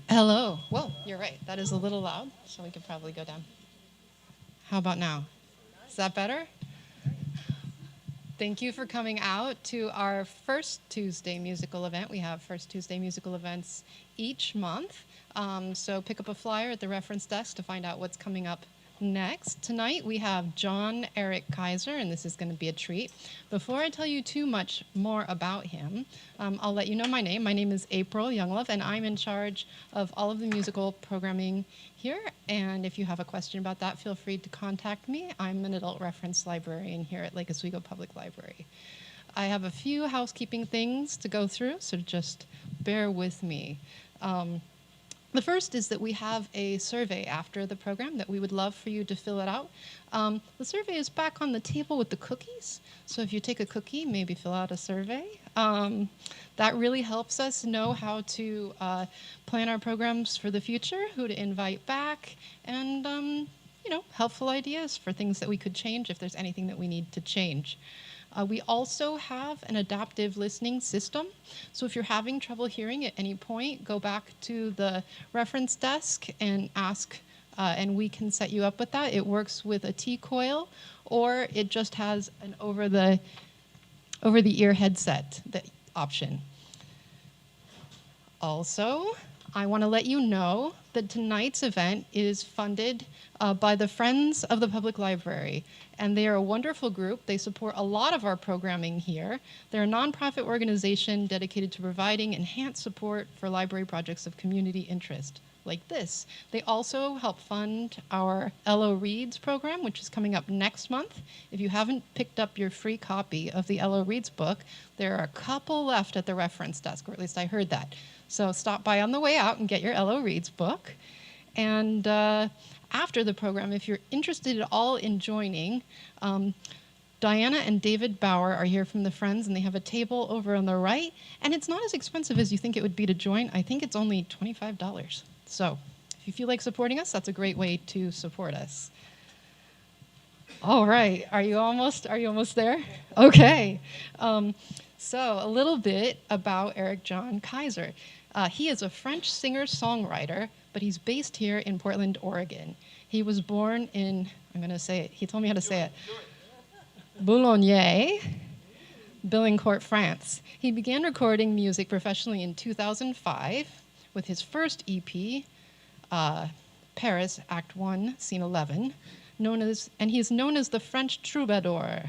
Hello. Whoa, you're right. That is a little loud, so we could probably go down. How about now? Is that better? Thank you for coming out to our first Tuesday musical event. We have first Tuesday musical events each month. So pick up a flyer at the reference desk to find out what's coming up next. Tonight we have John Eric Kaiser, and this is going to be a treat. Before I tell you too much more about him, I'll let you know my name. My name is April Younglove, and I'm in charge of all of the musical programming here. And if you have a question about that, feel free to contact me. I'm an adult reference librarian here at Lake Oswego Public Library. I have a few housekeeping things to go through, so just bear with me. The first is that we have a survey after the program that we would love for you to fill it out. The survey is back on the table with the cookies, so if you take a cookie, maybe fill out a survey. That really helps us know how to plan our programs for the future, who to invite back, and helpful ideas for things that we could change if there's anything that we need to change. We also have an adaptive listening system. So if you're having trouble hearing at any point, go back to the reference desk and ask, and we can set you up with that. It works with a T-coil, or it just has an over-the-ear headset option. Also, I want to let you know that tonight's event is funded by the Friends of the Public Library, and they are a wonderful group. They support a lot of our programming here. They're a nonprofit organization dedicated to providing enhanced support for library projects of community interest, like this. They also help fund our LO Reads program, which is coming up next month. If you haven't picked up your free copy of the LO Reads book, there are a couple left at the reference desk, or at least I heard that. So stop by on the way out and get your LO Reads book. And after the program, if you're interested at all in joining, Diana and David Bauer are here from the Friends, and they have a table over on the right. And it's not as expensive as you think it would be to join. I think it's only $25. So if you feel like supporting us, that's a great way to support us. All right, are you almost there? Okay. So a little bit about Eric John Kaiser. He is a French singer-songwriter, but he's based here in Portland, Oregon. He was born in, I'm going to say it, he told me how to say it, Boulogne Billancourt, France. He began recording music professionally in 2005 with his first EP, Paris, Act I, Scene 11, and he's known as the French Troubadour.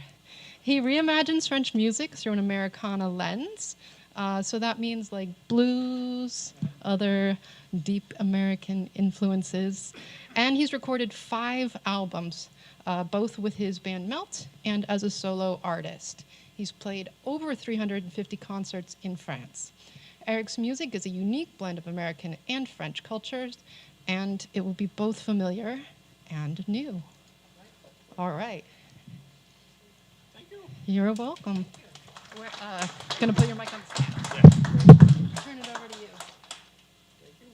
He reimagines French music through an Americana lens. So that means like blues, other deep American influences. And he's recorded 5 albums, both with his band Melt and as a solo artist. He's played over 350 concerts in France. Eric's music is a unique blend of American and French cultures, and it will be both familiar and new. All right. You're welcome. We're going to put your mic on the stand. Yeah. Turn it over to you. Thank you.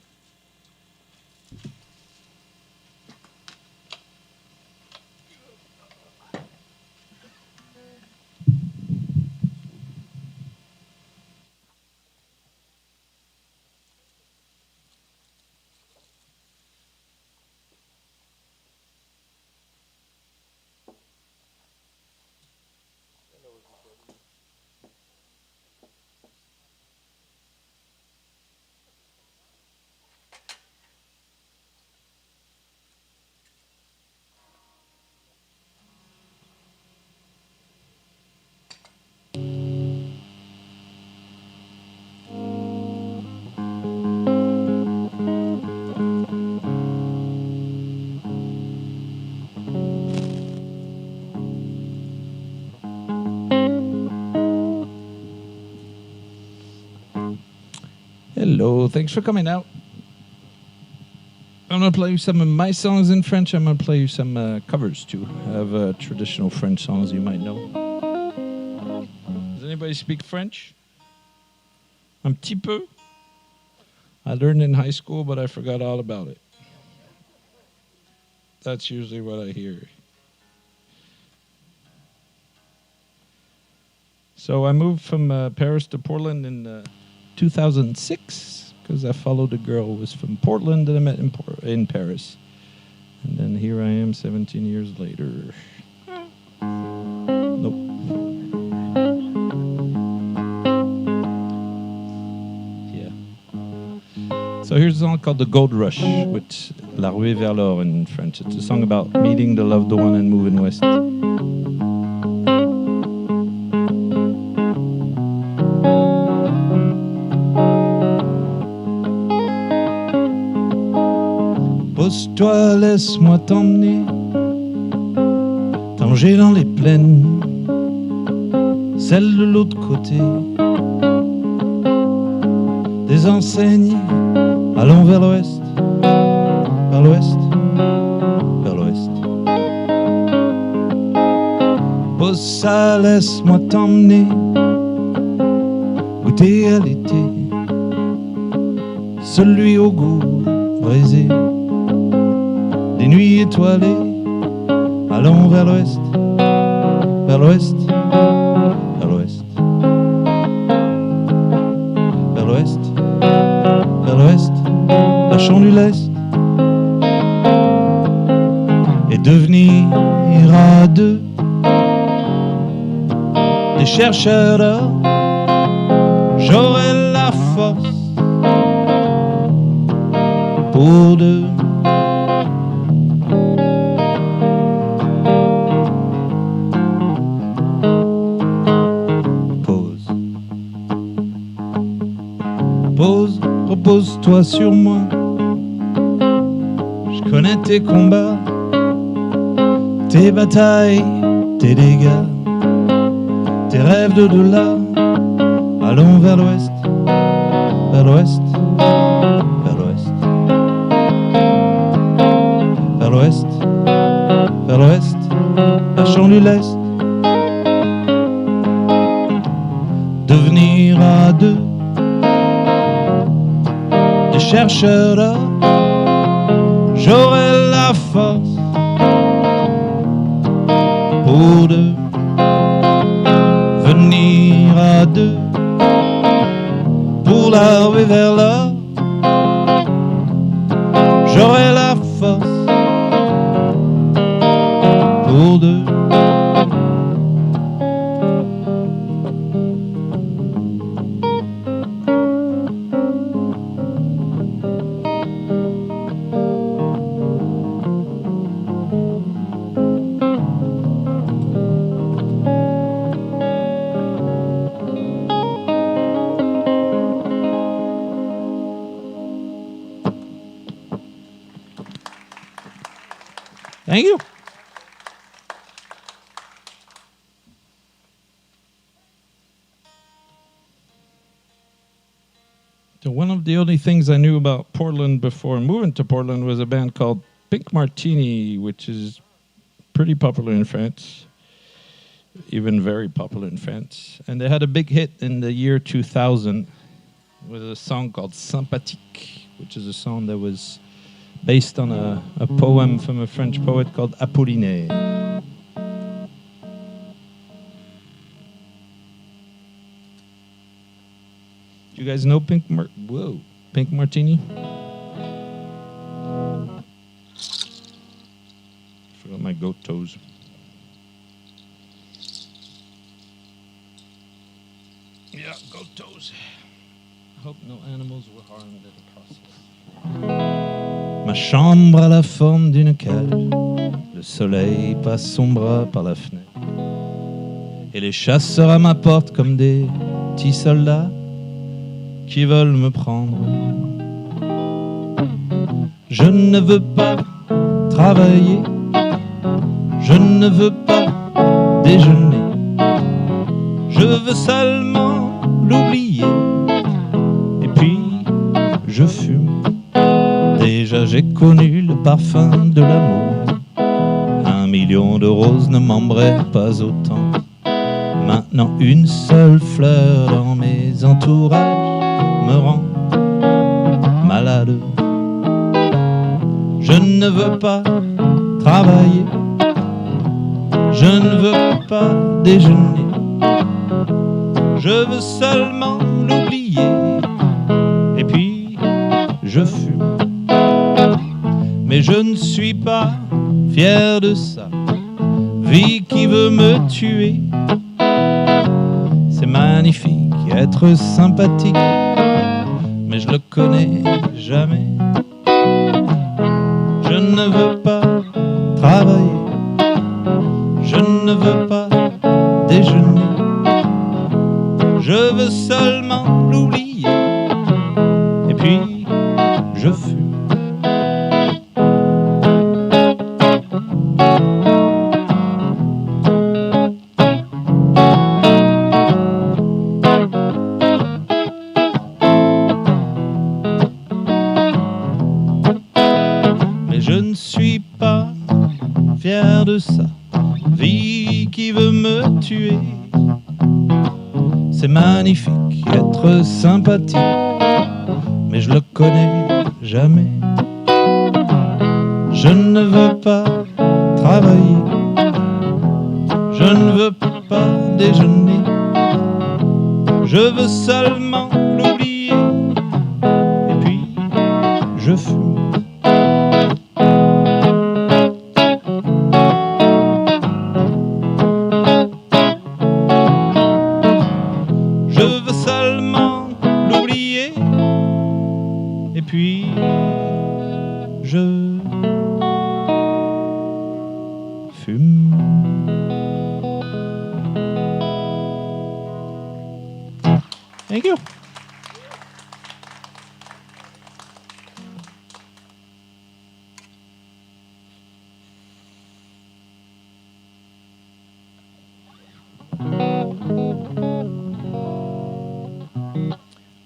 Hello, thanks for coming out. I'm going to play you some of my songs in French. I'm going to play you some covers, too, of traditional French songs you might know. Does anybody speak French? Un petit peu. I learned in high school, but I forgot all about it. That's usually what I hear. So I moved from Paris to Portland in 2006 because I followed a girl who was from Portland that I met in Paris. And then here I am 17 years later. Nope. Yeah. So here's a song called The Gold Rush, which La Ruée vers l'Or in French. It's a song about meeting the loved one and moving west. Pose-toi, laisse-moi t'emmener, Tanger dans les plaines, celles de l'autre côté. Des enseignes, allons vers l'ouest, vers l'ouest, vers l'ouest. Pose ça, laisse-moi t'emmener, goûter à l'été, celui au goût brisé. Des nuits étoilées, allons vers l'ouest, vers l'ouest, vers l'ouest, vers l'ouest, vers l'ouest, lâchons du lest, et devenir à deux des chercheurs d'or. J'aurai la force pour deux. Repose-toi sur moi, je connais tes combats, tes batailles, tes dégâts, tes rêves d'au-delà. Allons vers l'ouest, vers l'ouest, vers l'ouest, vers l'ouest, vers l'ouest, lâchons du lest, devenir à deux des chercheurs d'or. J'aurai la force pour deux, venir à deux pour la ruée vers l'or. J'aurai la force pour deux. Thank you. So one of the only things I knew about Portland before moving to Portland was a band called Pink Martini, which is pretty popular in France, even very popular in France. And they had a big hit in the year 2000 with a song called Sympathique, which is a song that was based on a poem from a French poet called Apollinaire. Do you guys know Pink Martini? Forgot my goat toes. Yeah, goat toes. I hope no animals were harmed in the process. Ma chambre a la forme d'une cage. Le soleil passe son bras par la fenêtre. Et les chasseurs à ma porte comme des petits soldats qui veulent me prendre. Je ne veux pas travailler. Je ne veux pas déjeuner. Je veux seulement l'oublier. Et puis je fume. Déjà j'ai connu le parfum de l'amour. 1 million de roses ne m'embraient pas autant. Maintenant une seule fleur dans mes entourages me rend malade. Je ne veux pas travailler. Je ne veux pas déjeuner. Je veux seulement l'oublier. Et puis, je fume. Mais je ne suis pas fier de ça. Vie qui veut me tuer. C'est magnifique, être sympathique. Mais je le connais jamais. Je ne veux pas travailler. Je ne veux pas déjeuner. Je veux seulement l'oublier. Et puis, je fume. Mais je ne suis pas fier de ça. Vie qui veut me tuer. C'est magnifique, être sympathique, mais je le connais jamais. Je ne veux pas travailler, je ne veux pas déjeuner. Je veux seulement l'oublier, et puis je fume. Puis je fume. Thank you.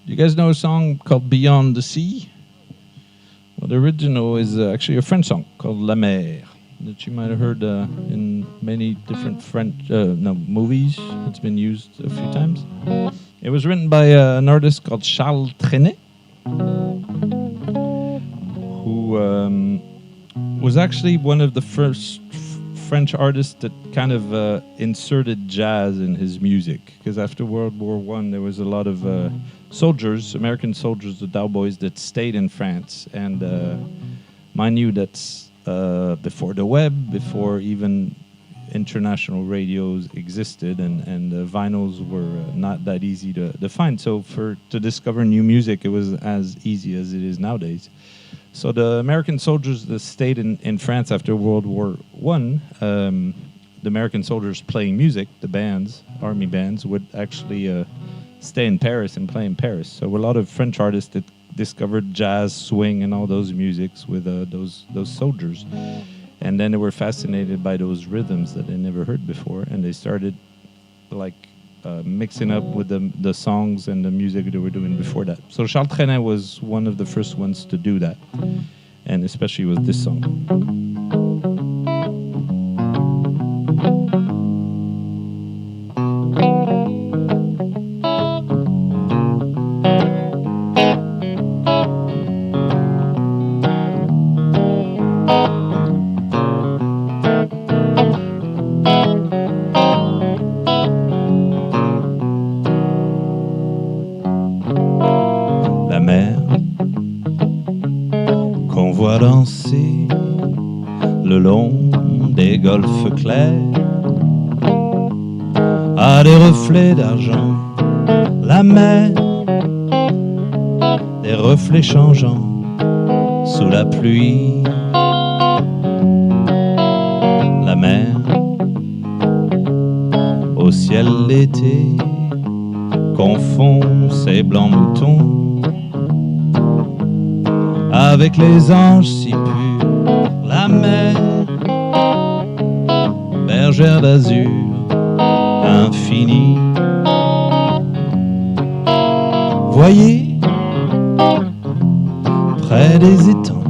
You guys know a song called Beyond the Sea? Well, the original is actually a French song called La Mer that you might have heard in many different French movies. It's been used a few times. It was written by an artist called Charles Trenet, who was actually one of the first French artists that kind of inserted jazz in his music. Because after World War I, there was a lot of soldiers, American soldiers, the Cowboys, that stayed in France. And mind you, that's before the web, before even international radios existed, and vinyls were not that easy to find. So to discover new music, it was as easy as it is nowadays. So the American soldiers that stayed in France after World War I, the American soldiers playing music, the bands, army bands, would actually stay in Paris and play in Paris. So a lot of French artists that discovered jazz, swing, and all those musics with those soldiers. And then they were fascinated by those rhythms that they never heard before, and they started mixing up with the songs and the music they were doing before that. So Charles Trenet was one of the first ones to do that, and especially with this song. Danser le long des golfes clairs à des reflets d'argent, la mer, des reflets changeants sous la pluie, la mer au ciel l'été confond ses blancs moutons avec les anges si purs, la mer, bergère d'azur infinie. Voyez, près des étangs,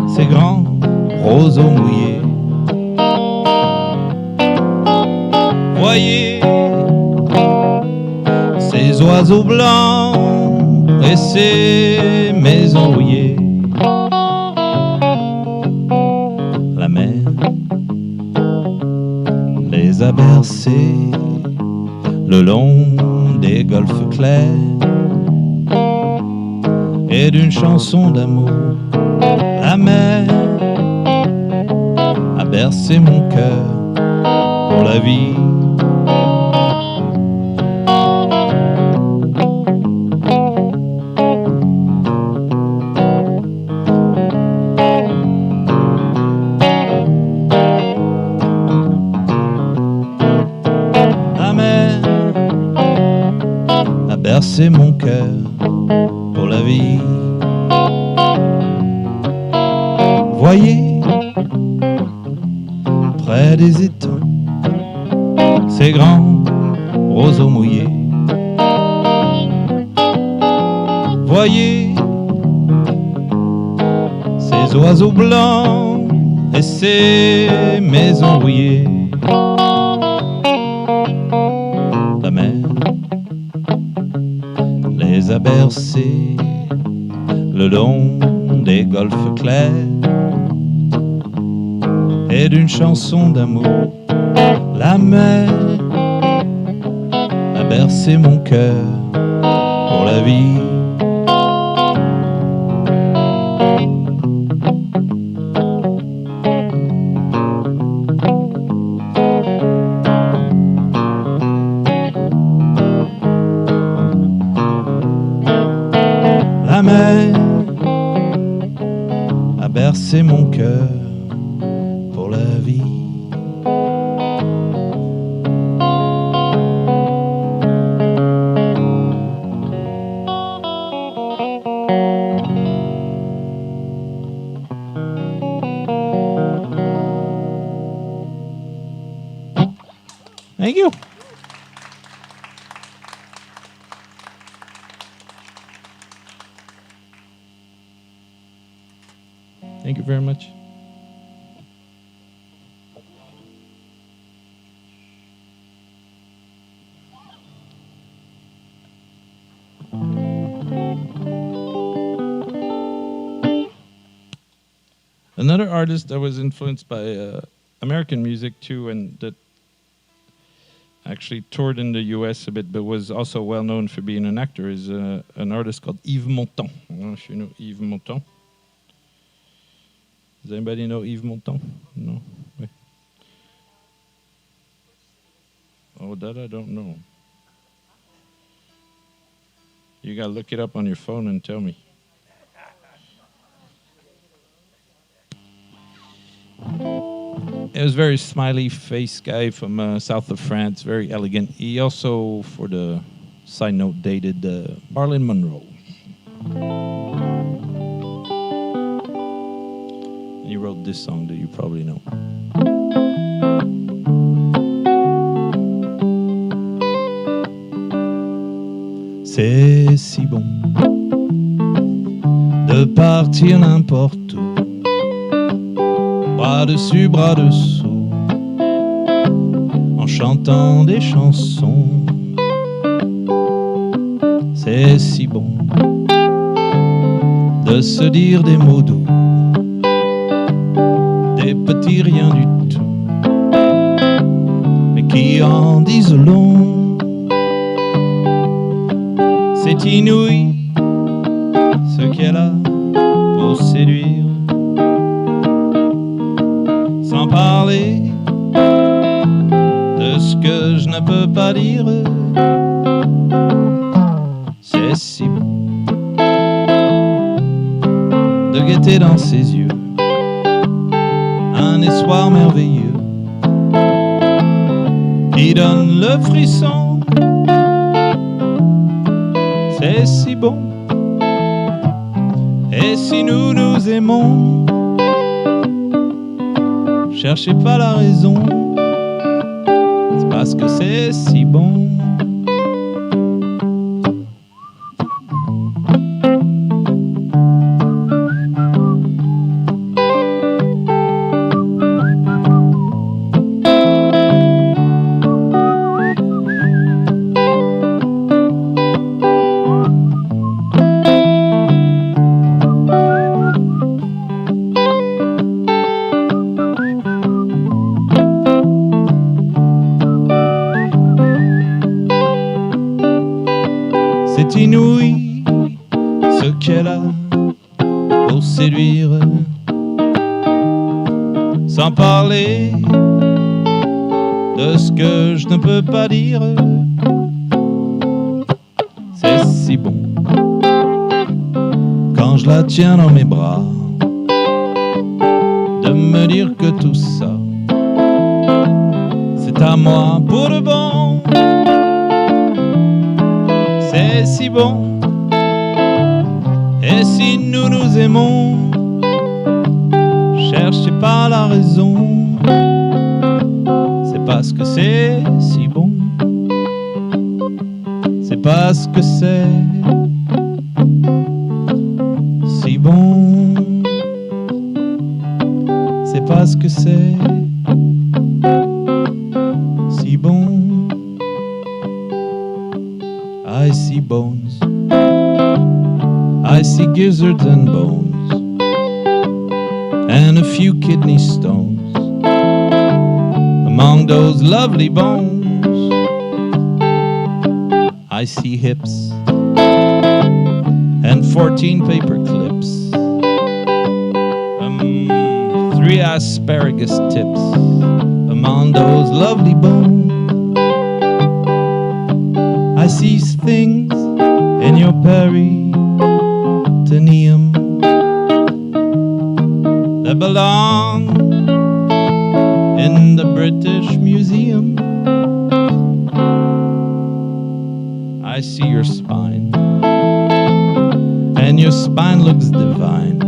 ces grands roseaux mouillés. Voyez, ces oiseaux blancs et ces maisons rouillées. La mer les a bercés, le long des golfes clairs et d'une chanson d'amour. La mer a bercé mon cœur pour la vie. La mer a bercé mon cœur pour la vie. Voyez, près des étangs, ces grands roseaux mouillés. Voyez, ces oiseaux blancs et ces maisons rouillées. La mer les a bercés le long des golfes clairs et d'une chanson d'amour. La mer a bercé mon cœur pour la vie. La mer a bercé mon cœur pour la vie. Thank you. Thank you very much. Another artist that was influenced by American music too, and that actually toured in the US a bit, but was also well known for being an actor, is an artist called Yves Montand. I don't know if you know Yves Montand. Does anybody know Yves Montand? No? Wait. Oh, that I don't know. You gotta look it up on your phone and tell me. It was a very smiley face guy from south of France, very elegant. He also, for the side note, dated Marilyn Monroe. And he wrote this song that you probably know. C'est si bon de partir n'importe où, bras dessus, bras dessous, en chantant des chansons. C'est si bon de se dire des mots doux, des petits riens du tout, mais qui en disent long. C'est inouï ce qu'elle a pour séduire, sans parler de ce que je ne peux pas dire. C'est si bon de guetter dans ses yeux un espoir merveilleux qui donne le frisson. C'est si bon. Et si nous nous aimons, cherchez pas la raison, c'est parce que c'est si bon. C'est inouï ce qu'elle a pour séduire. Sans parler de ce que je ne peux pas dire. C'est si bon quand je la tiens dans mes bras de me dire que tout ça c'est à moi pour de bon. C'est si bon. Et si nous nous aimons, cherchez pas la raison. C'est parce que c'est si bon. C'est parce que c'est si bon. C'est parce que c'est si bon. I see bones. I see gizzards and bones, and a few kidney stones among those lovely bones. I see hips and 14 paper clips, 3 asparagus tips among those lovely bones. I see things in your peritoneum that belong in the British Museum. I see your spine, and your spine looks divine.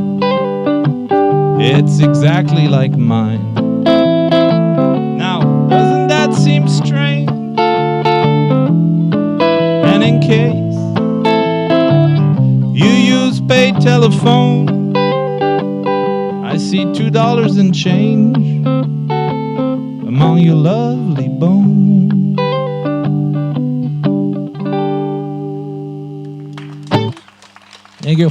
It's exactly like mine. Now, doesn't that seem strange? And in case you use pay telephone, I see $2 and change among your lovely bones. Thank you.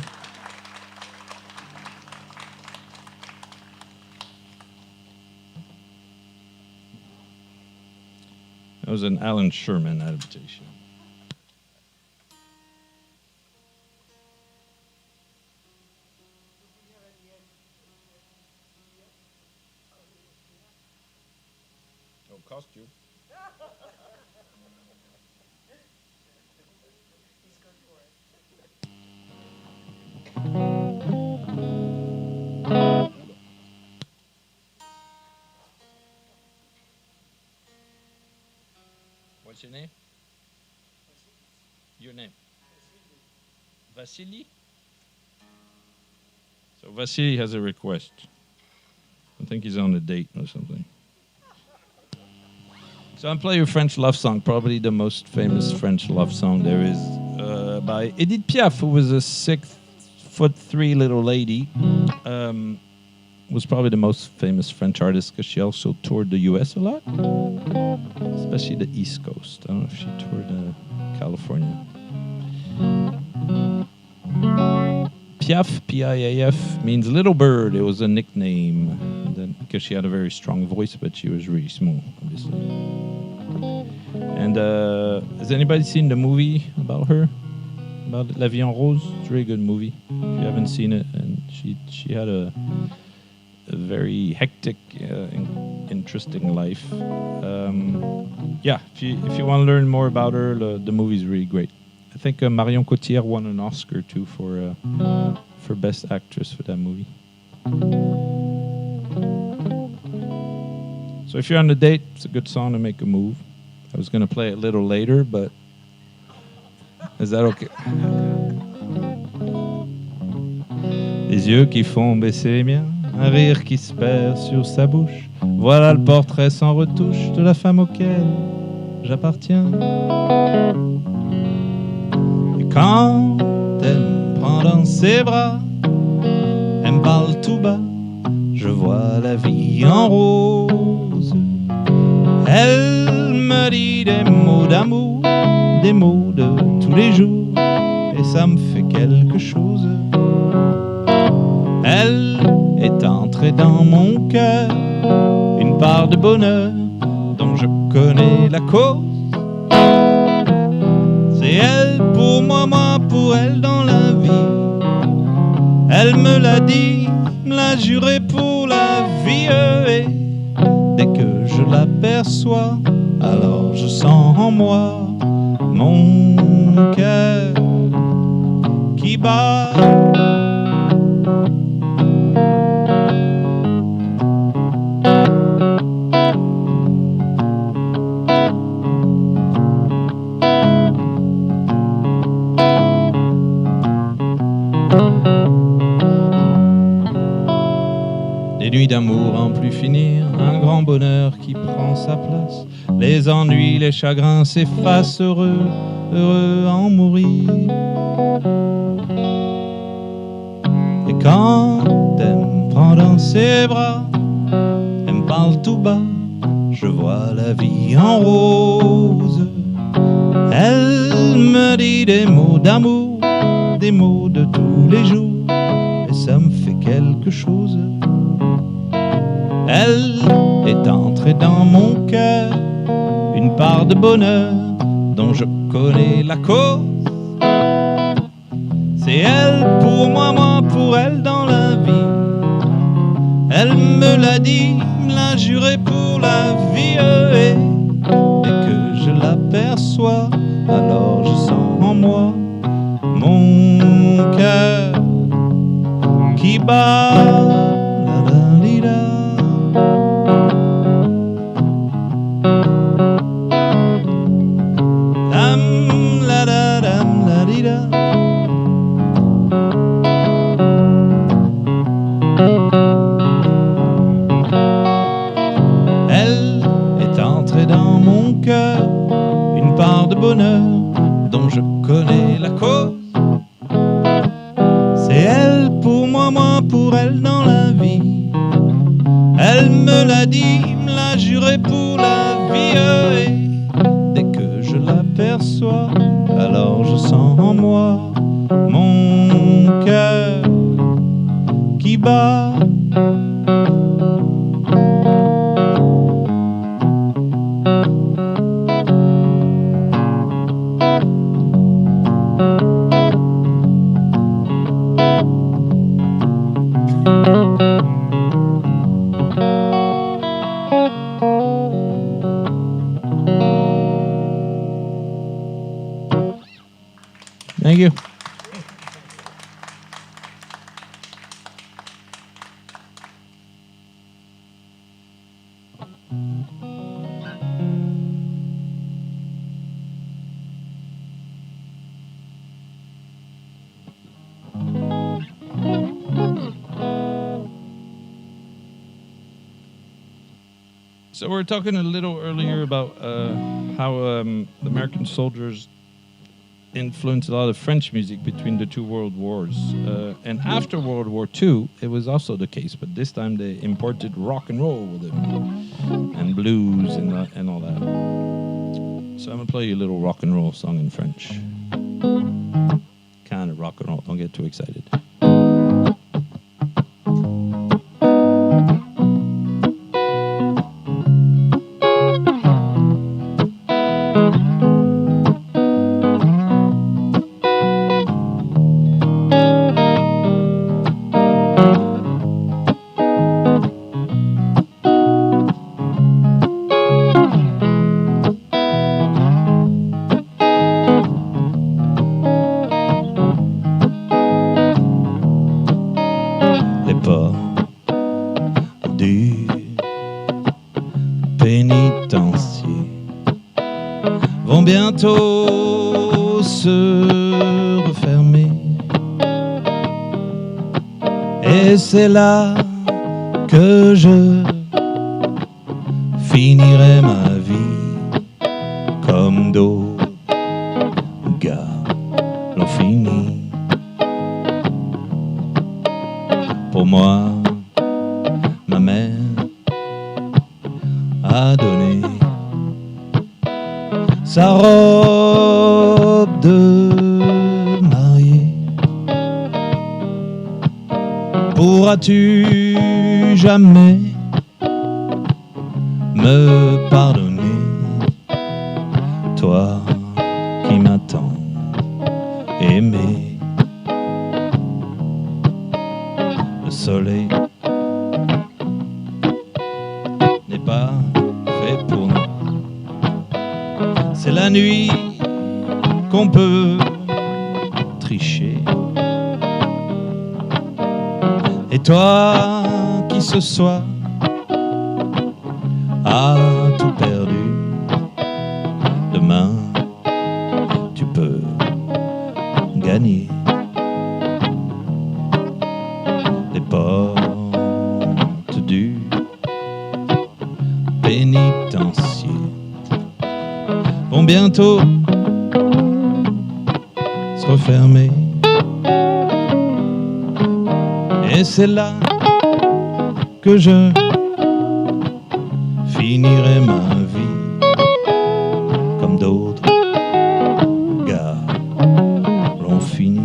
That was an Alan Sherman adaptation. It'll cost you. What's your name? Your name? Vasily? So Vasily has a request. I think he's on a date or something. So I'm playing a French love song, probably the most famous French love song there is, by Edith Piaf, who was a 6'3" little lady. Was probably the most famous French artist because she also toured the US a lot, especially the East Coast. I don't know if she toured California. Piaf, P-I-A-F, means little bird. It was a nickname because she had a very strong voice, but she was really small, obviously. And has anybody seen the movie about her? About La Vie en Rose? It's a really good movie. If you haven't seen it, and she had a very hectic, interesting life. Yeah, if you want to learn more about her, the movie's really great. I think Marion Cotillard won an Oscar too for Best Actress for that movie. So if you're on a date, it's a good song to make a move. I was going to play it a little later, but is that okay? Les yeux qui font baisser les miens, un rire qui se perd sur sa bouche. Voilà le portrait sans retouche de la femme auquel j'appartiens. Et quand elle me prend dans ses bras, elle me parle tout bas, je vois la vie en rose. Elle me dit des mots d'amour, des mots de tous les jours, et ça me fait quelque chose. Elle est entrée dans mon cœur, une part de bonheur dont je connais la cause. C'est elle pour moi, pour elle dans la vie. Elle me l'a dit, me l'a juré pour la vie. Et dès que je l'aperçois, alors je sens en moi mon cœur qui bat. Des nuits d'amour en plus finir, un grand bonheur qui prend sa place. Les ennuis, les chagrins s'effacent, heureux, heureux à en mourir. Et quand elle me prend dans ses bras, elle me parle tout bas, je vois la vie en rose. Elle me dit des mots d'amour, des mots de tous les jours, et ça me fait quelque chose. Elle est entrée dans mon cœur, une part de bonheur dont je connais la cause. C'est elle pour moi, moi pour elle dans la vie. Elle me l'a dit, me l'a juré pour la vie. Et dès que je l'aperçois, alors je sens en moi mon cœur qui bat. Elle est entrée dans mon cœur, une part de bonheur dont je connais la cause. C'est elle pour moi, moi pour elle dans la vie. Elle me l'a dit, me l'a juré pour la vie. Et dès que je l'aperçois, alors je sens en moi mon cœur qui bat. Thank you. So we were talking a little earlier about how the American soldiers influenced a lot of French music between the two world wars. And after World War II, it was also the case, but this time they imported rock and roll with them, and blues and all that. So I'm going to play you a little rock and roll song in French. Kind of rock and roll, don't get too excited. Bientôt se refermer, et c'est là que je finirai ma vie comme d'autres gars l'ont fini. Pour moi, ma mère a donné sa robe de mariée. Pourras-tu jamais me pardonner, toi qui m'attends aimer. Le soleil n'est pas fait pour nous. C'est la nuit qu'on peut tricher. Et toi qui ce soir as tout perdu, demain tu peux gagner. Les portes du pénitencier vont bientôt se refermer. Et c'est là que je finirai ma vie comme d'autres gars l'ont fini.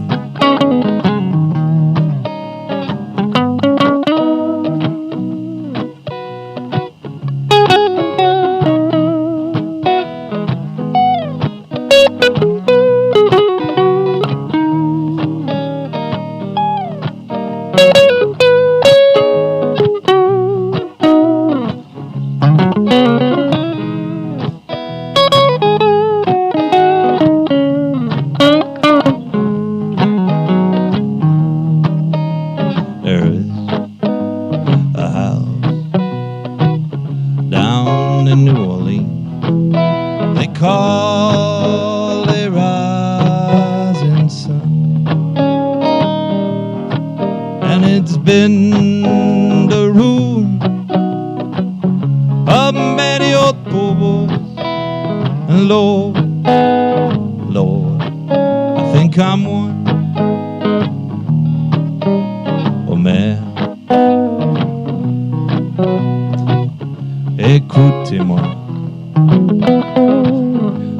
Écoutez-moi,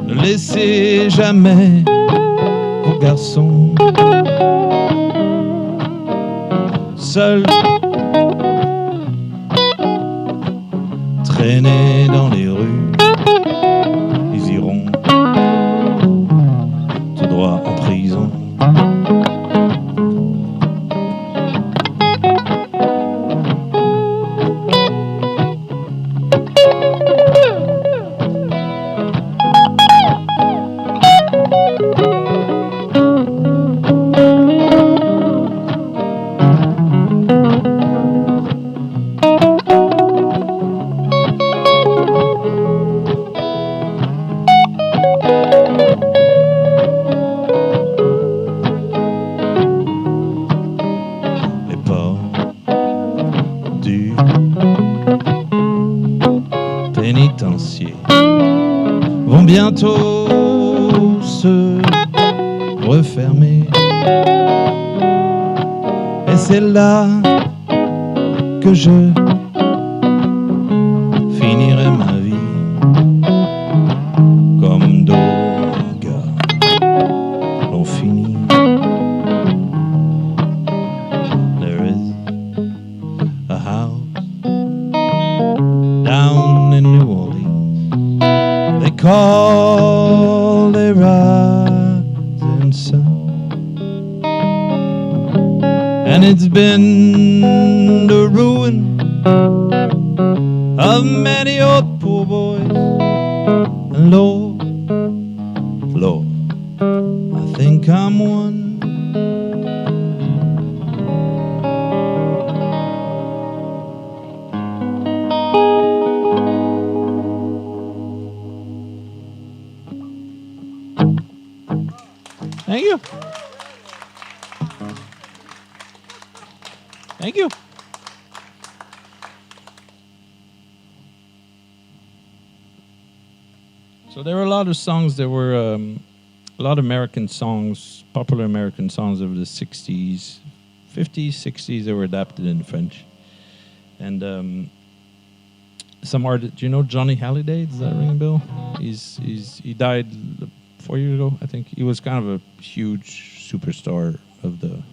ne laissez jamais vos garçons seuls traîner dans les rues. Ils iront tout droit en prison. Vont bientôt se refermer. Et c'est là que je finirai ma vie comme d'autres gars l'ont fini. There is a house down in New Orleans they call the rising sun, and it's been the ruin of many old poor boys. And Lord, Lord, I think I'm one. Thank you. Thank you. So there were a lot of songs. There were a lot of American songs, popular American songs of the 60s, 50s, 60s. They were adapted in French. And some artists, do you know Johnny Hallyday? Does that ring a bell? He died 4 years ago, I think. He was kind of a huge superstar of the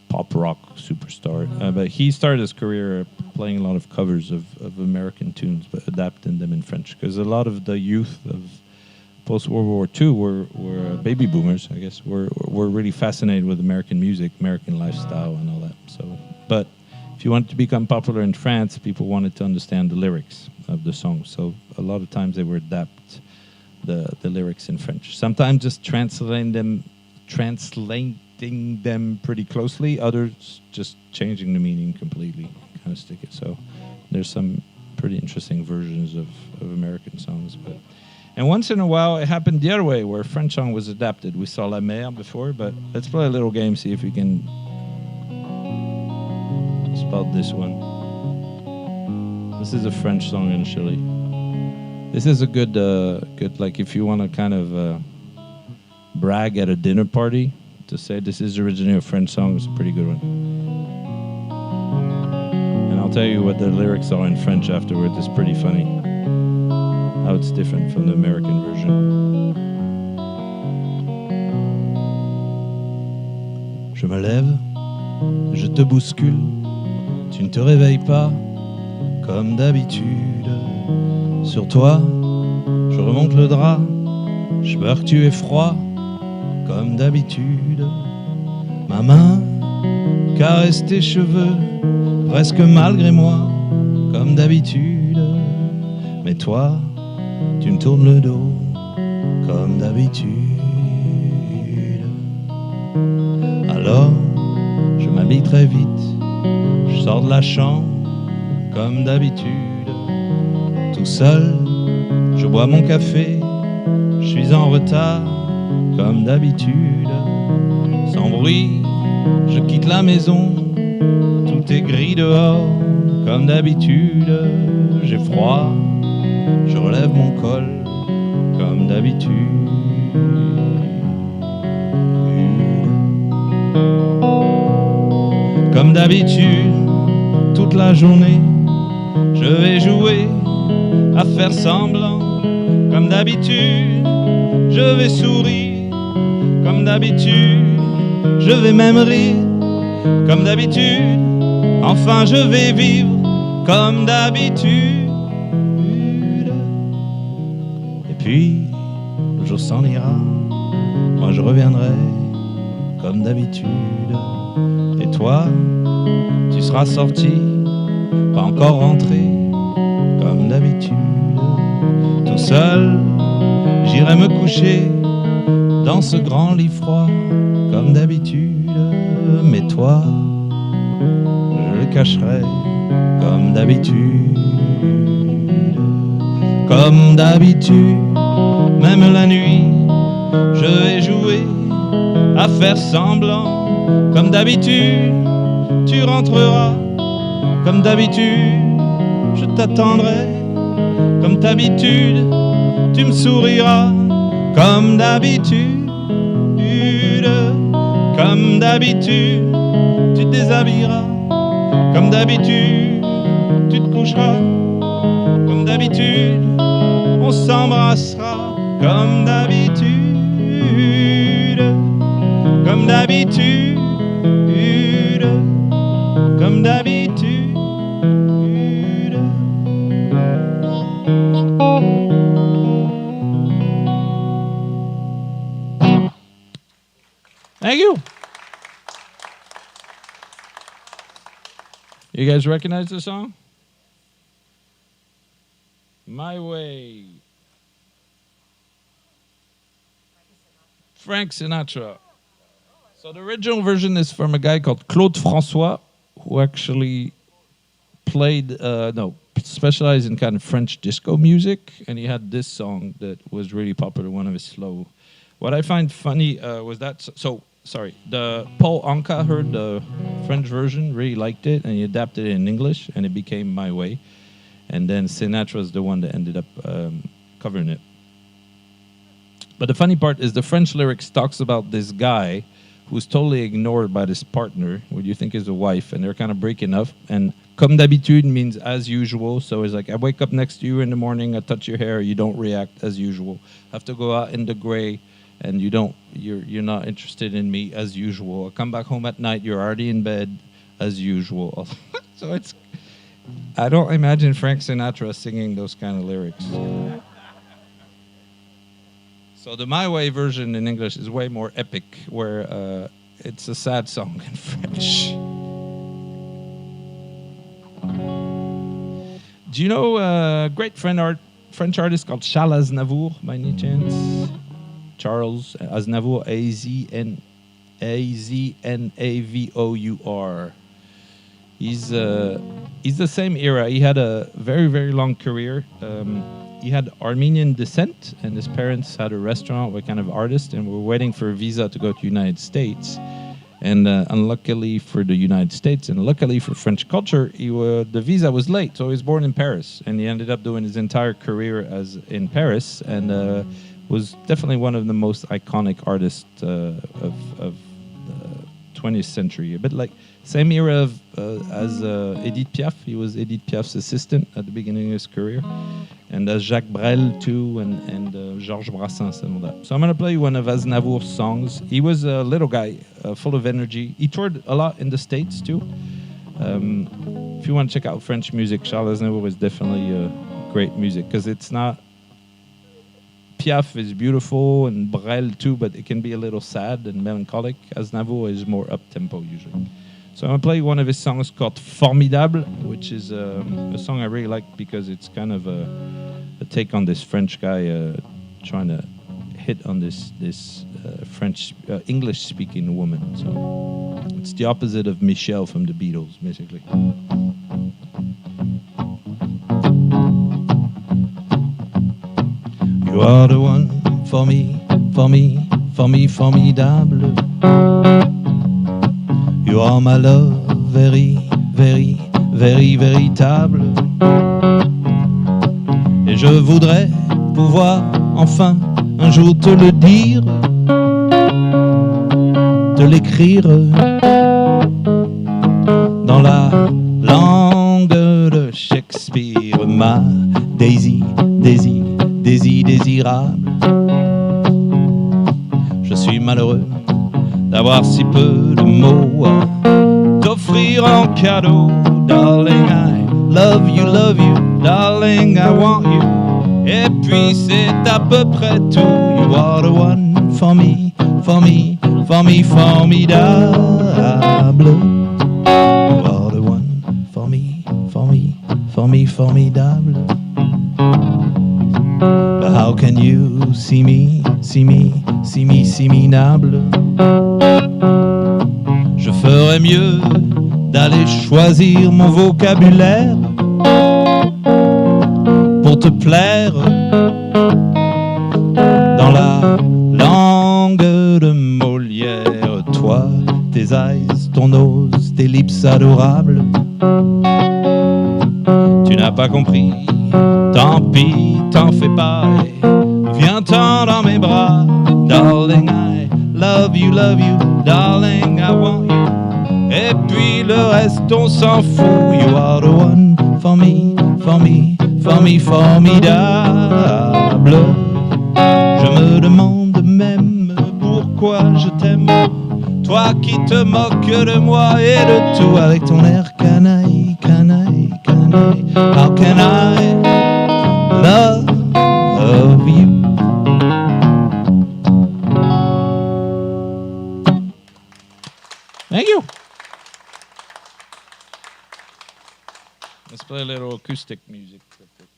pop rock superstar. But he started his career playing a lot of covers of American tunes, but adapting them in French. Because a lot of the youth of post World War II were baby boomers. I guess were really fascinated with American music, American lifestyle, and all that. So, but if you wanted to become popular in France, people wanted to understand the lyrics of the song. So a lot of times they would adapt the lyrics in French. Sometimes just translating them pretty closely. Others just changing the meaning completely, kind of stick it. So there's some pretty interesting versions of American songs. And once in a while, it happened the other way, where a French song was adapted. We saw La Mer before, but let's play a little game, see if we can spot this one. This is a French song initially. This is a good, like if you want to kind of brag at a dinner party, to say this is originally a French song, it's a pretty good one. And I'll tell you what the lyrics are in French afterwards. It's pretty funny how it's different from the American version. Je me lève, je te bouscule, tu ne te réveilles pas comme d'habitude. Sur toi, je remonte le drap, je peur que tu aies froid comme d'habitude. Ma main caresse tes cheveux, presque malgré moi, comme d'habitude. Mais toi, tu me tournes le dos, comme d'habitude. Alors, je m'habille très vite, je sors de la chambre, comme d'habitude. Tout seul, je bois mon café, je suis en retard, comme d'habitude. Sans bruit, je quitte la maison, tout est gris dehors, comme d'habitude. J'ai froid, je relève mon col, comme d'habitude. Comme d'habitude, toute la journée, je vais jouer à faire semblant. Comme d'habitude, je vais sourire. Comme d'habitude, je vais même rire. Comme d'habitude, enfin je vais vivre. Comme d'habitude. Et puis, le jour s'en ira. Moi je reviendrai. Comme d'habitude. Et toi, tu seras sorti, pas encore rentré, comme d'habitude. Tout seul, j'irai me coucher dans ce grand lit froid, comme d'habitude. Mais toi, je le cacherai, comme d'habitude. Comme d'habitude, même la nuit, je vais jouer à faire semblant. Comme d'habitude, tu rentreras. Comme d'habitude, je t'attendrai. Comme d'habitude, tu me souriras. Comme d'habitude, comme d'habitude, tu te déshabilleras. Comme d'habitude, tu te coucheras. Comme d'habitude, on s'embrassera. Comme d'habitude, comme d'habitude, comme d'habitude. Thank you. You guys recognize the song? My Way. Frank Sinatra. So the original version is from a guy called Claude François, who actually specialized in kind of French disco music, and he had this song that was really popular, one of his slow. What I find funny was that, the Paul Anka heard the French version, really liked it, and he adapted it in English, and it became My Way. And then Sinatra is the one that ended up covering it. But the funny part is the French lyrics talks about this guy who's totally ignored by this partner, what you think is a wife, and they're kind of breaking up. And comme d'habitude means as usual. So it's like, I wake up next to you in the morning, I touch your hair, you don't react as usual. I have to go out in the gray, and you're not interested in me as usual. I come back home at night, you're already in bed as usual. So I don't imagine Frank Sinatra singing those kind of lyrics. So the My Way version in English is way more epic, where it's a sad song in French. Do you know a great French artist called Charles Aznavour, by any chance? Charles Aznavour, Aznavour. He's the same era. He had a very, very long career. He had Armenian descent, and his parents had a restaurant, were kind of artists, and were waiting for a visa to go to the United States. And unluckily for the United States, and luckily for French culture, the visa was late. So he was born in Paris, and he ended up doing his entire career as in Paris, and was definitely one of the most iconic artists of the 20th century. A bit like same era as Edith Piaf. He was Edith Piaf's assistant at the beginning of his career, and as Jacques Brel too, and Georges Brassens and all that. So I'm going to play you one of Aznavour's songs. He was a little guy, full of energy. He toured a lot in the States too. If you want to check out French music, Charles Aznavour is definitely great music, because it's not... Piaf is beautiful, and Brel too, but it can be a little sad and melancholic. Aznavour is more up-tempo usually. So I'm going to play one of his songs called Formidable, which is a song I really like because it's kind of a take on this French guy trying to hit on this French, English-speaking woman. So it's the opposite of Michelle from the Beatles, basically. You are the one for me, formidable. You are my love, very, very, very, véritable. Et je voudrais pouvoir enfin un jour te le dire, te l'écrire dans la langue de Shakespeare. Ma Daisy, Daisy, Daisy désirable. Je suis malheureux d'avoir si peu de mots à t'offrir en cadeau. Darling, I love you, darling, I want you. Et puis c'est à peu près tout. You are the one for me, formidable. You are the one for me, formidable. But how can you see me, minable? Je ferais mieux d'aller choisir mon vocabulaire pour te plaire dans la langue de Molière. Toi, tes eyes, ton nose, tes lips adorables. Tu n'as pas compris, tant pis, t'en fais pas, et viens-t'en dans mes bras. Darling, I love you, darling, I want you. Et puis le reste, on s'en fout. You are the one for me, formidable. Je me demande même pourquoi je t'aime, toi qui te moques de moi et de tout, avec ton air canaille, canaille, canaille. How can I love you? Thank you. Let's play a little acoustic music real quick.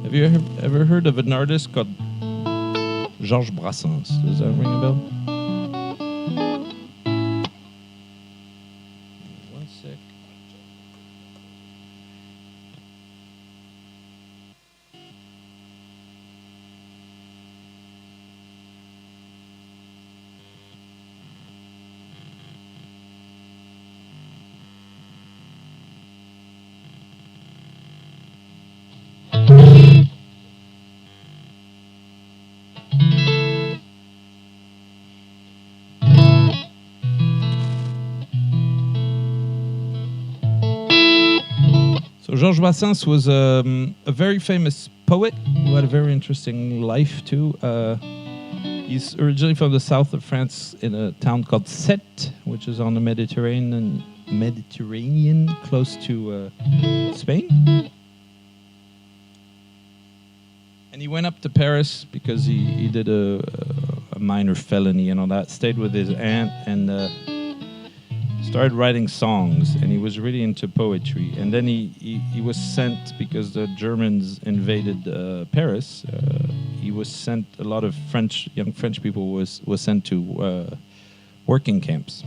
Have you ever heard of an artist called Georges Brassens? Does that ring a bell? One sec. So Georges Brassens was a very famous poet who had a very interesting life too. He's originally from the south of France in a town called Sète, which is on the Mediterranean, close to Spain. And he went up to Paris because he did a minor felony and all that. Stayed with his aunt and started writing songs, and he was really into poetry. And then he was sent, because the Germans invaded Paris, he was sent, a lot of young French people was sent to working camps.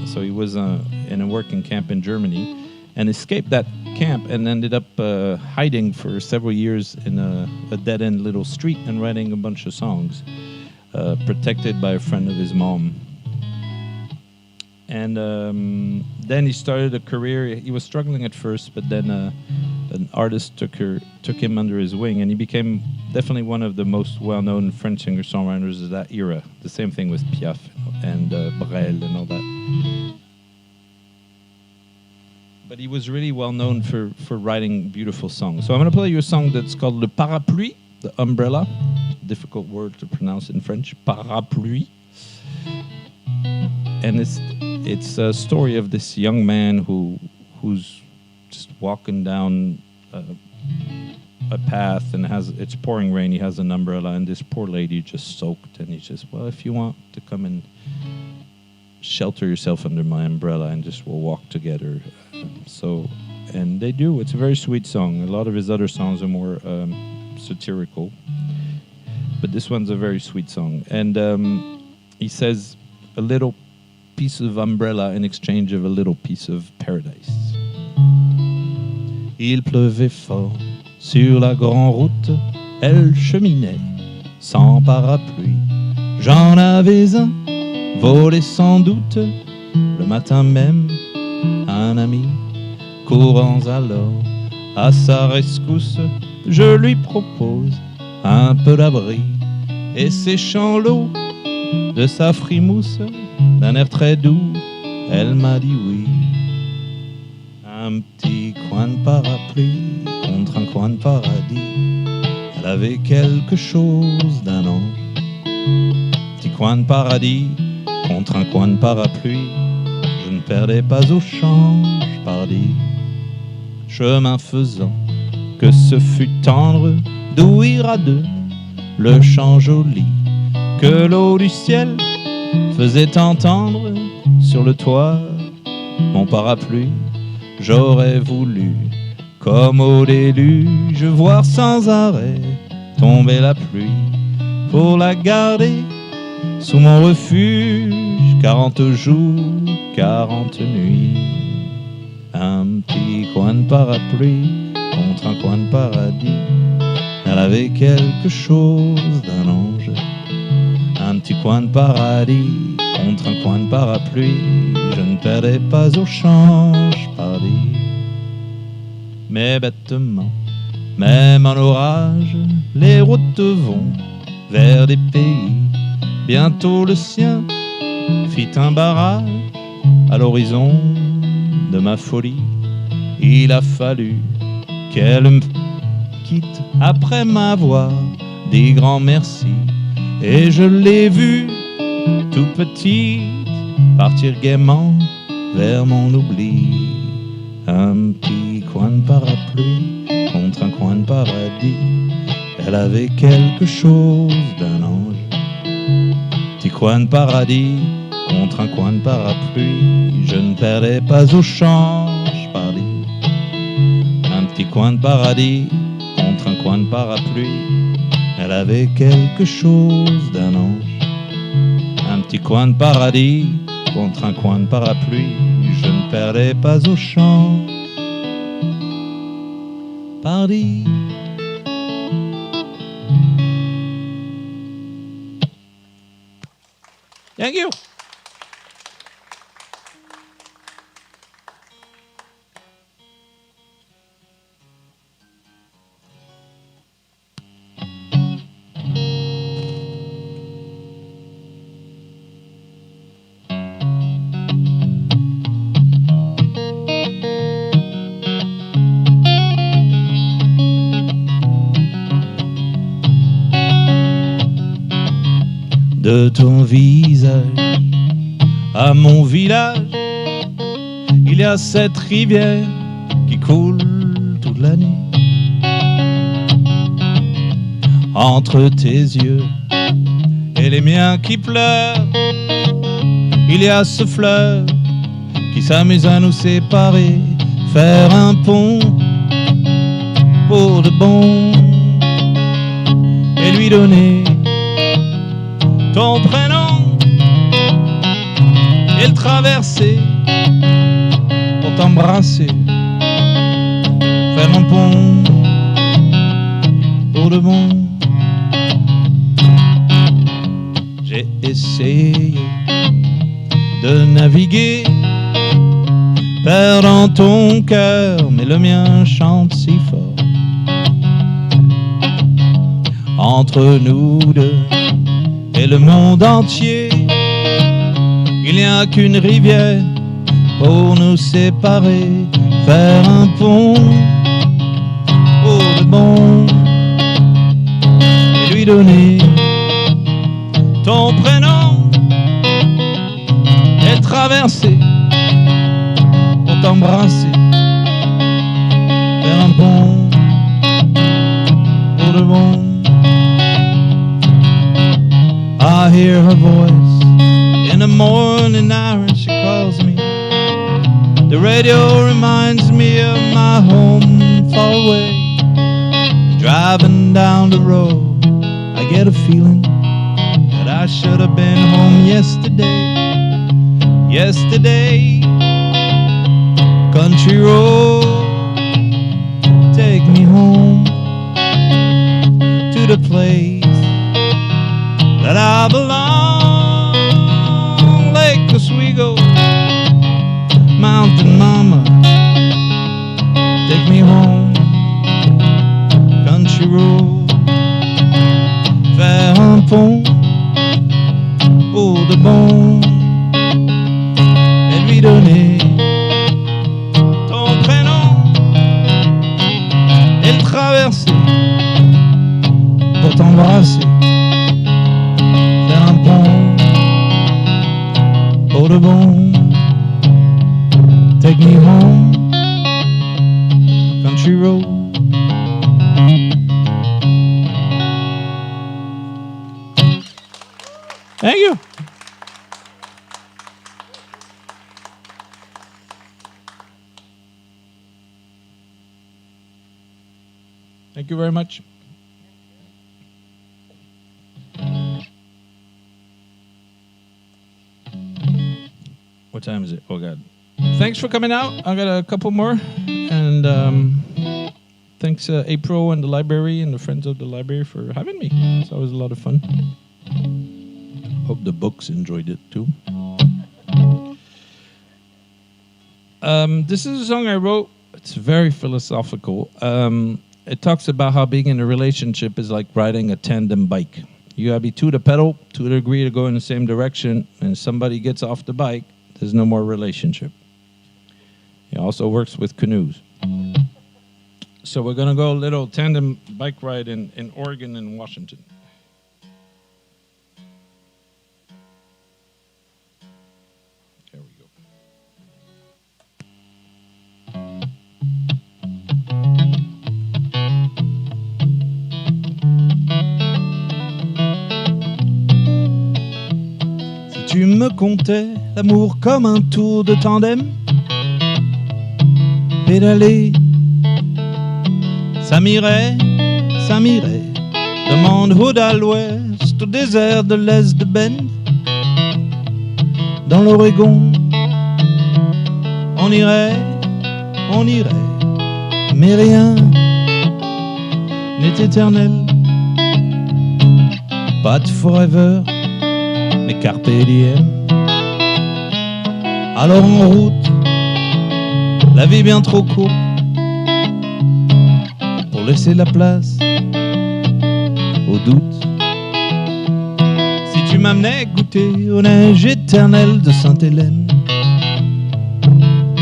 So he was in a working camp in Germany and escaped that camp and ended up hiding for several years in a dead-end little street and writing a bunch of songs, protected by a friend of his mom. And then he started a career. He was struggling at first, but then an artist took him under his wing, and he became definitely one of the most well-known French singer-songwriters of that era. The same thing with Piaf and Brel and all that. But he was really well-known for writing beautiful songs. So I'm going to play you a song that's called Le Parapluie, the umbrella. Difficult word to pronounce in French. Parapluie. And it's a story of this young man who's just walking down a path, and it's pouring rain. He has an umbrella, and this poor lady just soaked, and he's just, well, if you want to come and shelter yourself under my umbrella, and just we'll walk together. And they do. It's a very sweet song. A lot of his other songs are more satirical, but this one's a very sweet song. And he says, a little piece of umbrella in exchange of a little piece of paradise. Il pleuvait fort sur la grande route, elle cheminait sans parapluie. J'en avais un, volé sans doute, le matin même, un ami. Courant alors à sa rescousse, je lui propose un peu d'abri, et séchant l'eau de sa frimousse, d'un air très doux, elle m'a dit oui. Un petit coin de parapluie contre un coin de paradis, elle avait quelque chose d'un ange. Petit coin de paradis contre un coin de parapluie, je ne perdais pas au change, pardi. Chemin faisant, que ce fut tendre d'ouïr à deux le chant joli que l'eau du ciel faisait entendre sur le toit. Mon parapluie, j'aurais voulu, comme au déluge, voir sans arrêt tomber la pluie pour la garder sous mon refuge. 40 jours, 40 nuits. Un petit coin de parapluie contre un coin de paradis, elle avait quelque chose d'un ange. Un petit coin de paradis contre un coin de parapluie, je ne perdais pas au change, pardi. Mais bêtement, même en orage, les routes vont vers des pays. Bientôt le sien fit un barrage à l'horizon de ma folie. Il a fallu qu'elle me quitte après m'avoir dit grand merci. Et je l'ai vue, toute petite, partir gaiement vers mon oubli. Un petit coin de parapluie contre un coin de paradis, elle avait quelque chose d'un ange. Petit coin de paradis contre un coin de parapluie, je ne perdais pas au change, pardi. Un petit coin de paradis contre un coin de parapluie. Elle avait quelque chose d'un ange. Un petit coin de paradis contre un coin de parapluie. Je ne perdais pas au champ. Paradis. Thank you. De ton visage à mon village, il y a cette rivière qui coule toute l'année. Entre tes yeux et les miens qui pleurent, il y a ce fleuve qui s'amuse à nous séparer. Faire un pont pour de bon et lui donner ton prénom et le traverser pour t'embrasser. Faire un pont pour de bon. J'ai essayé de naviguer perdant ton cœur, mais le mien chante si fort. Entre nous deux et le monde entier, il n'y a qu'une rivière pour nous séparer. Faire un pont pour de bon et lui donner ton prénom et le traverser pour t'embrasser. Faire un pont pour de bon. I hear her voice in the morning hour, she calls me. The radio reminds me of my home far away. Driving down the road, I get a feeling that I should have been home yesterday. Yesterday, country road, take me home to the place that I belong. Lake Oswego, Mountain Mama, take me home. Country road, faire un pont pour de bon et lui donner ton prénom et le traverser pour t'embrasser. Un pont pour de bon. Take me home, country road. Thank you. Thank you very much. What time is it? Oh, God. Thanks for coming out. I got a couple more. And thanks, April and the library and the Friends of the Library for having me. It's always a lot of fun. Hope the books enjoyed it, too. This is a song I wrote. It's very philosophical. It talks about how being in a relationship is like riding a tandem bike. You gotta be two to pedal, two to agree to go in the same direction, and if somebody gets off the bike, there's no more relationship. It also works with canoes. So we're going to go a little tandem bike ride in Oregon and Washington. There we go. Si tu me contais l'amour comme un tour de tandem, pédaler, ça m'irait m'amirait de Mount à l'ouest, au désert de l'est de Bend, dans l'Oregon. On irait, mais rien n'est éternel. Pas de forever, mais carpe diem. Alors en route, la vie bien trop courte pour laisser la place au doute. Si tu m'amenais goûter aux neiges éternelles de Sainte-Hélène,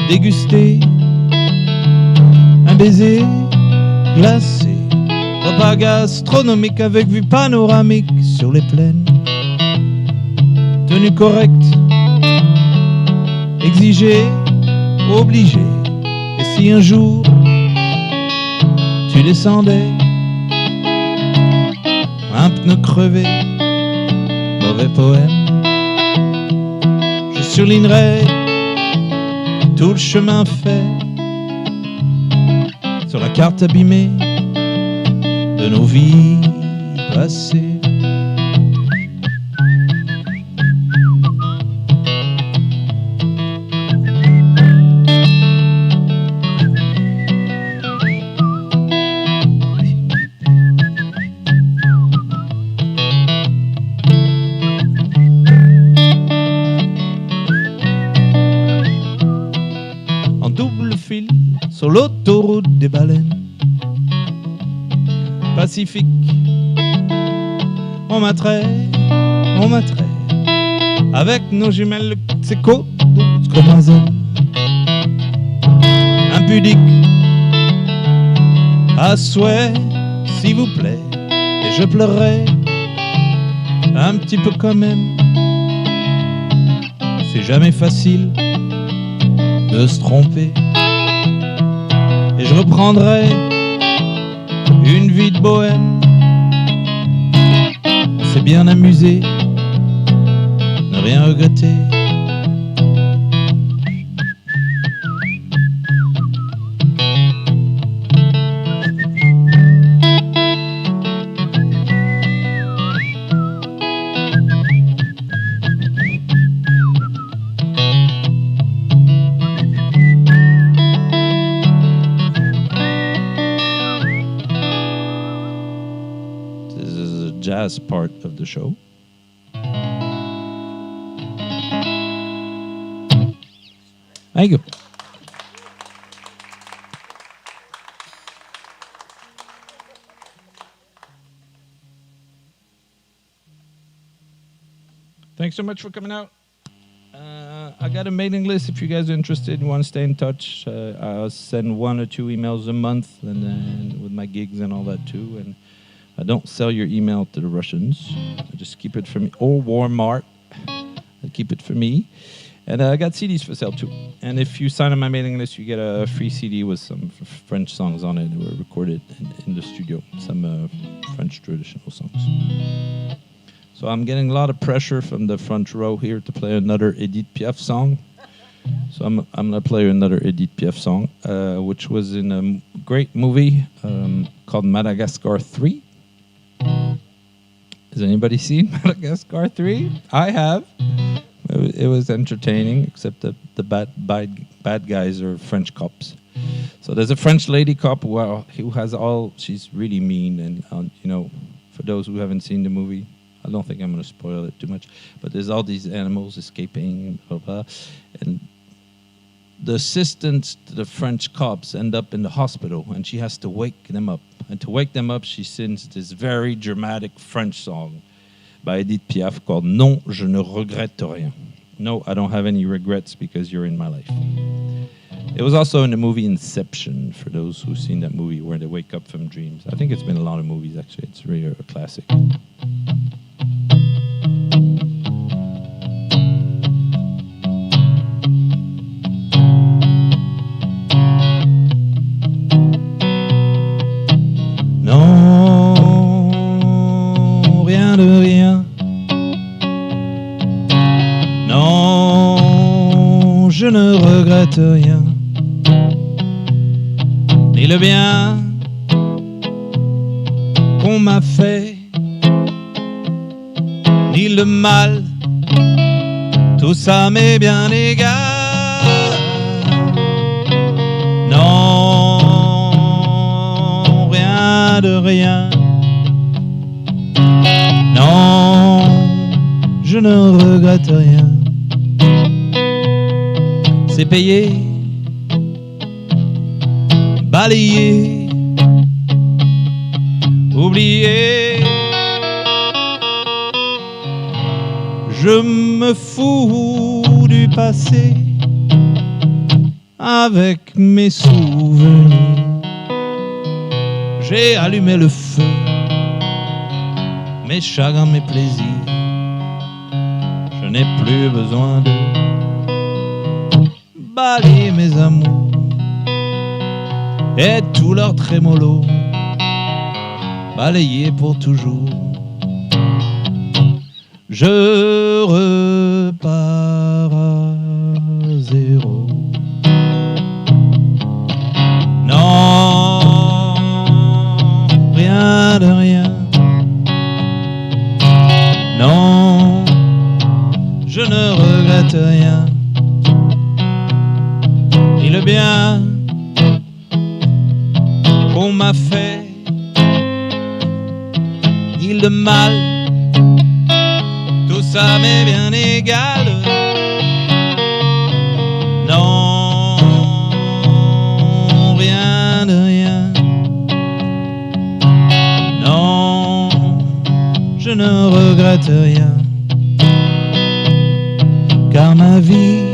déguster un baiser glacé, repas gastronomique avec vue panoramique sur les plaines, tenue correcte, exigée, obligée. Et si un jour tu descendais, un pneu crevé, mauvais poème, je surlignerais tout le chemin fait sur la carte abîmée de nos vies passées. Sur l'autoroute des baleines Pacifique, on m'attrait avec nos jumelles, c'est côtes comme un zen, impudique, à souhait, s'il vous plaît, et je pleurerai un petit peu quand même. C'est jamais facile de se tromper. Et je reprendrai une vie de bohème. On s'est bien amusé, ne rien regretter. Jazz part of the show. There you go. Thanks so much for coming out. I got a mailing list if you guys are interested and want to stay in touch. I'll send 1 or 2 emails a month, and then with my gigs and all that too. And I don't sell your email to the Russians. I just keep it for me. Or Walmart. I keep it for me. And I got CDs for sale too. And if you sign on my mailing list, you get a free CD with some French songs on it that were recorded in the studio. Some French traditional songs. So I'm getting a lot of pressure from the front row here to play another Edith Piaf song. So I'm going to play another Edith Piaf song, which was in a great movie called Madagascar 3. Has anybody seen Madagascar 3? I have. It was entertaining, except the bad guys are French cops. So there's a French lady cop who has all. She's really mean, and for those who haven't seen the movie, I don't think I'm going to spoil it too much. But there's all these animals escaping, blah, blah, and the assistants to the French cops end up in the hospital, and she has to wake them up. And to wake them up, she sings this very dramatic French song by Edith Piaf called Non, je ne regrette rien. No, I don't have any regrets because you're in my life. It was also in the movie Inception, for those who've seen that movie where they wake up from dreams. I think it's been a lot of movies, actually. It's really a classic. Non, rien de rien. Non, je ne regrette rien. Ni le bien, qu'on m'a fait, ni le mal, tout ça m'est bien égal. Non, rien de rien. Non, je ne regrette rien. C'est payé, balayé, oublié. Je me fous du passé avec mes souvenirs. J'ai allumé le feu, mes chagrins, mes plaisirs. Je n'ai plus besoin de balayer mes amours et tout leur trémolo, balayer pour toujours. Je repars à zéro. Non, rien de rien. Non, je ne regrette rien. Ni le bien qu'on m'a fait, ni le mal, tout ça m'est bien égal. Non, rien de rien. Non, je ne regrette rien. Car ma vie,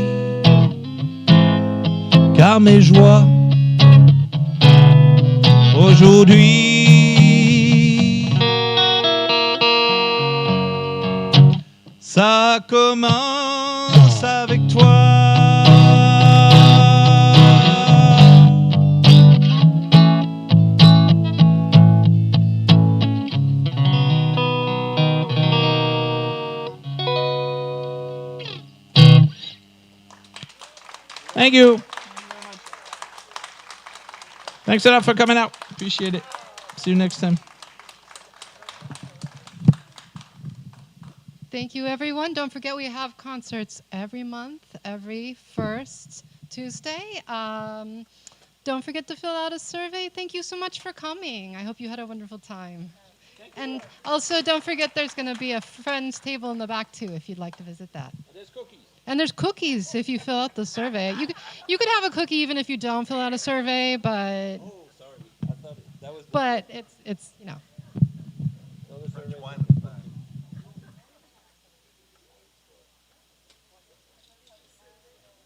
car mes joies, aujourd'hui, ça commence avec toi. Thank you. Thanks a lot for coming out. Appreciate it. See you next time. Thank you, everyone. Don't forget we have concerts every month, every first Tuesday. Don't forget to fill out a survey. Thank you so much for coming. I hope you had a wonderful time. And also, don't forget there's going to be a friend's table in the back, too, if you'd like to visit that. There's cookies. And there's cookies if you fill out the survey. You could have a cookie even if you don't fill out a survey, but... Oh, sorry. I thought that was... But it's you know... Which one?